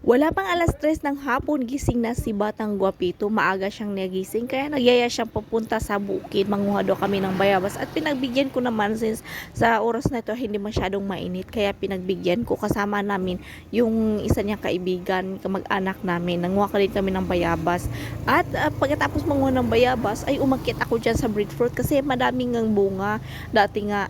Wala pang alas 3 ng hapon, gising na si Batang Guapito. Maaga siyang nagising kaya nagyaya siyang papunta sa bukid. Manguha daw kami ng bayabas at pinagbigyan ko naman since sa oras na ito hindi masyadong mainit. Kaya pinagbigyan ko, kasama namin yung isa niyang kaibigan, kamag-anak namin. Nanguha ka rin kami ng bayabas. At pagkatapos manguha ng bayabas ay umakyat ako dyan sa breadfruit kasi madaming ng bunga. Dati nga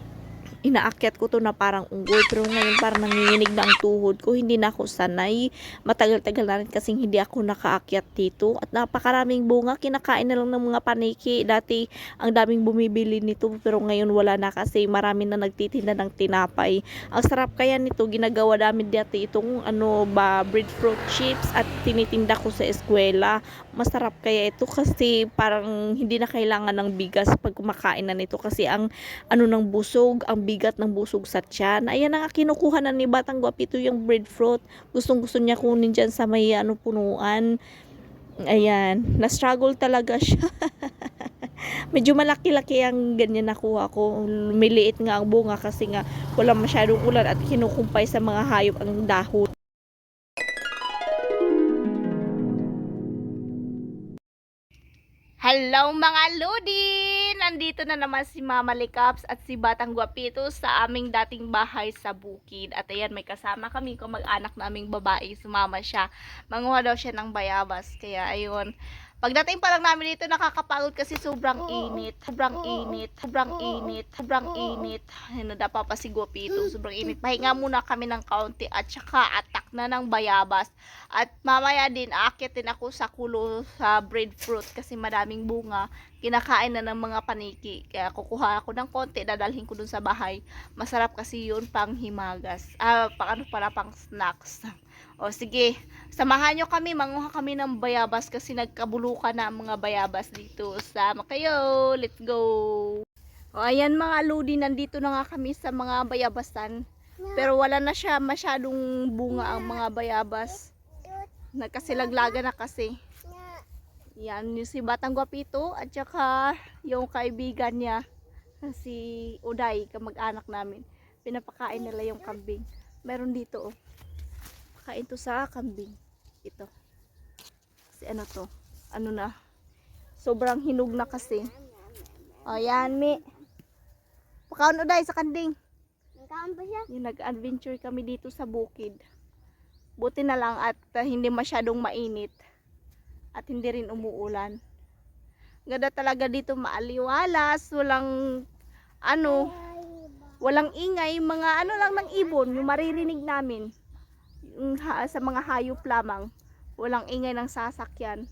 inaakyat ko to na parang unggoy, pero ngayon parang nanginginig na ang tuhod ko, hindi na ako sanay. Matagal-tagal na rin kasing hindi ako nakaakyat dito at napakaraming bunga, kinakain na lang ng mga paniki. Dati ang daming bumibili nito pero ngayon wala na kasi marami na nagtitinda ng tinapay. Ang sarap kaya nito, ginagawa namin dati itong breadfruit chips at tinitinda ko sa eskwela. Masarap kaya ito kasi parang hindi na kailangan ng bigas pag kumakain na nito kasi ang ng busog, ang bigat ng busog sa tiyan. Ayan ang kinukuha na ni Batang Guapito yung breadfruit. Gustong-gusto niya kunin dyan sa may punuan. Ayan, na-struggle talaga siya. Medyo malaki-laki ang ganyan nakuha ko. Miliit nga ang bunga kasi nga wala masyadong ulan at kinukumpay sa mga hayop ang dahon. Hello mga Lodi! Nandito na naman si Mama Likaps at si Batang Guapito sa aming dating bahay sa bukid. At ayan, may kasama kami kamag-anak naming babae. Sumama siya. Manguha daw siya ng bayabas. Kaya ayun. Pagdating pa lang namin dito, nakakapagod kasi sobrang init. Sobrang init. Sobrang init. Sobrang init. Nadapa pa si Guapito. Sobrang init. Pahinga muna kami ng kaunti at saka atak na ng bayabas. At mamaya din, aakyat din ako sa kulo sa breadfruit kasi madaming bunga. Kinakain na ng mga paniki. Kaya kukuha ako ng konti, dadalhin ko dun sa bahay. Masarap kasi yun pang himagas. Pang snacks. O sige, samahan nyo kami, manguha kami ng bayabas kasi nagkabulukan na ang mga bayabas dito. Sama kayo, let's go! O ayan mga Lodi, nandito na nga kami sa mga bayabasan. Pero wala na siya masyadong bunga ang mga bayabas. Nagkasilaglaga na kasi. Yan, yung si Batang Guapito at saka yung kaibigan niya, si Uday, kamag-anak namin. Pinapakain nila yung kambing. Meron dito oh. Kain to sa kambing. Ito. Si ano to? Ano na? Sobrang hinog na kasi. O yan, mi. Pakaon Uday sa kanding. Nagkaan ba siya? Yung nag-adventure kami dito sa bukid. Buti na lang at hindi masyadong mainit. At hindi rin umuulan. Ganda talaga dito, maaliwalas. Walang ingay. Mga lang ng ibon. Yung maririnig namin. Sa mga hayop lamang. Walang ingay ng sasakyan.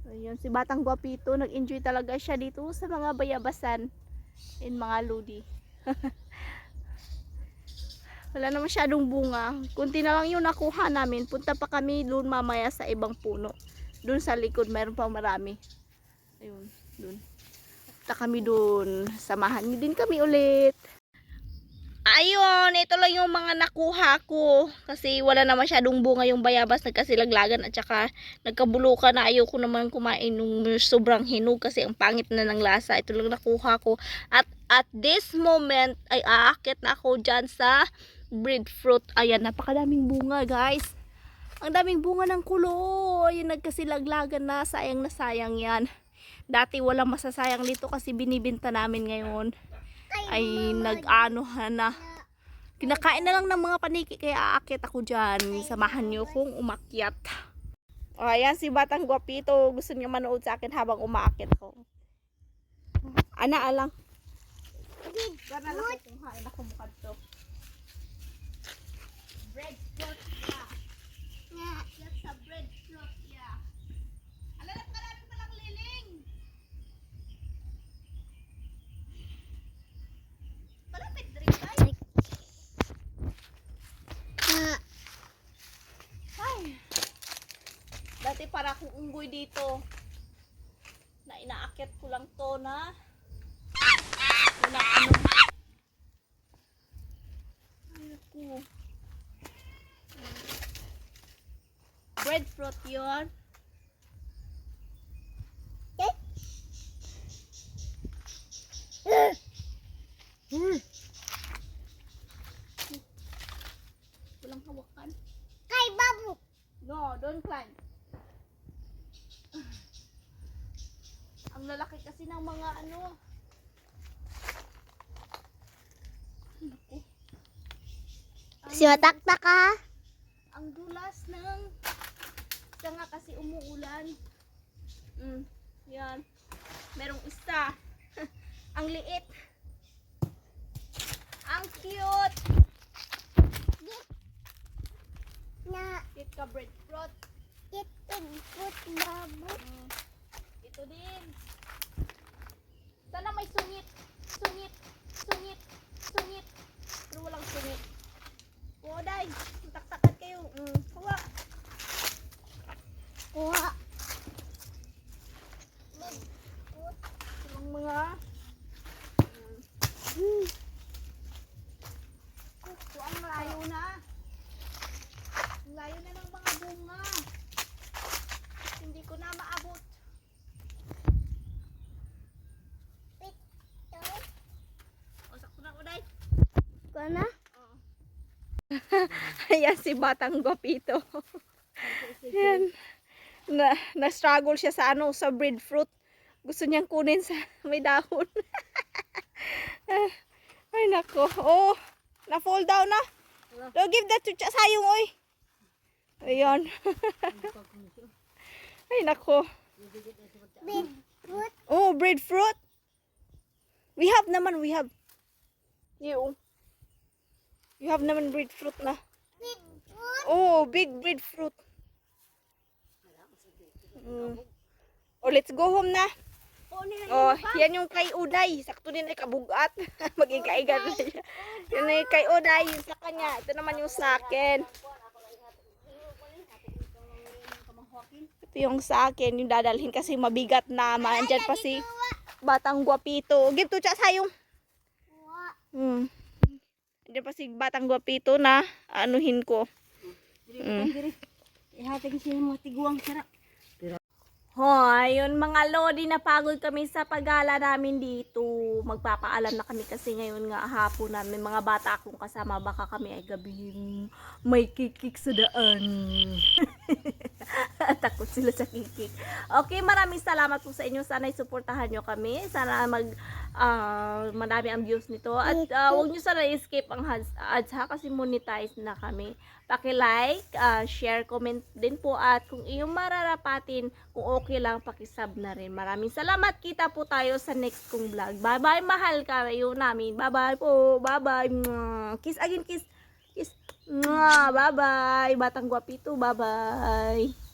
Ayun, si Batang Guapito, nag-enjoy talaga siya dito sa mga bayabasan in mga Lodi. Wala na masyadong bunga. Kunti na lang yung nakuha namin. Punta pa kami doon mamaya sa ibang puno. Doon sa likod mayroon pa marami. Ayun, doon. Punta kami doon. Samahan niyo din kami ulit. Ayun, ito lang yung mga nakuha ko. Kasi wala na masyadong bunga yung bayabas. Nagkasilaglagan at saka nagkabulukan na. Ayoko naman kumain ng sobrang hinog kasi ang pangit na ng lasa. Ito lang nakuha ko. At this moment ay aakyat na ako dyan sa breadfruit. Ayan, napakadaming bunga guys. Ang daming bunga ng kulo. Ayun, nagkasilaglagan na. Sayang na sayang yan. Dati walang masasayang dito kasi binibenta namin ngayon. Ay nag-anohan na. Kinakain na lang ng mga paniki kaya aakyat ako dyan. Samahan nyo kung umakyat. O ayan si Batang Guapito. Gusto niya manood sa akin habang umaakyat ko. Ana alang. Gana lang kung hain ako mukad to. Breadfruit ya. Yan sa breadfruit ya. Alalap ka namin palang liling. Malapit rin tayo. Ay. Dati para akong unggoy dito. Na inaakyat ko lang to na walang ano. Ayoko. Breadfruit yun. Walang hawakan. Kay babu. don't climb. Ang lalaki kasi ng mga ano. Naku. Si mataktak ka. Ang dulas ng isa nga kasi umuulan. Yan. Merong isa. Ang liit. Ang cute. Na Cute ka breadfruit. itin put babu. Ito din. Sana may sungit. Sungit. Sungit. Sungit. Pero walang sungit. Oo, day. Taktakan kayo. Kuha. Kuha. Yung mga ang layo na. Ang layo na ng mga bunga. Hindi ko na maabot. O, sakto na ko, day. Kuha na. Ayan si Batang Guapito. Ayan. Na-struggle siya sa sa breadfruit. Gusto niyang kunin sa may dahon. Ay nako. Oh, na-fall down na. Don't give that to Sayong, oy. Ayan. Ay nako. Beetroot. Oh, breadfruit. We have naman, we have. You have naman breadfruit na. Beetroot. Oh, big breadfruit. Oh, let's go home na. Oh, yan yung kay Uday. Sakto din ay kabugat. Mag-igaigan na siya. Yan ay kay Uday, yung sa kanya. Ito naman yung sa akin. Ito yung sa akin, yung dadalhin kasi mabigat na. Andyan pa si Batang Guapito. Give to Sayong. Kuha. Andyan pa si Batang Guapito na anuhin ko. Ihatag siya mga tiguang sarap. Hoy, yun mga lodi, napagod kami sa paggala namin dito. Magpapaalam na kami kasi ngayon nga hapon na may mga bata akong kasama. Baka kami ay gabing may kikik sa daan. Takot sila sa kikik. Okay, maraming salamat po sa inyo. Sana suportahan nyo kami. Sana madami ang views nito. At huwag nyo sana i-skip ang ads ha, kasi monetize na kami. Paki-like, share, comment din po. At kung iyong mararapatin, kung okay lang, paki-sub na rin. Maraming salamat. Kita po tayo sa next kong vlog. Bye-bye. Mahal kayo namin. Bye-bye po. Bye-bye. Kiss again. Kiss. Kiss. Bye-bye. Batang Guapito. Bye-bye.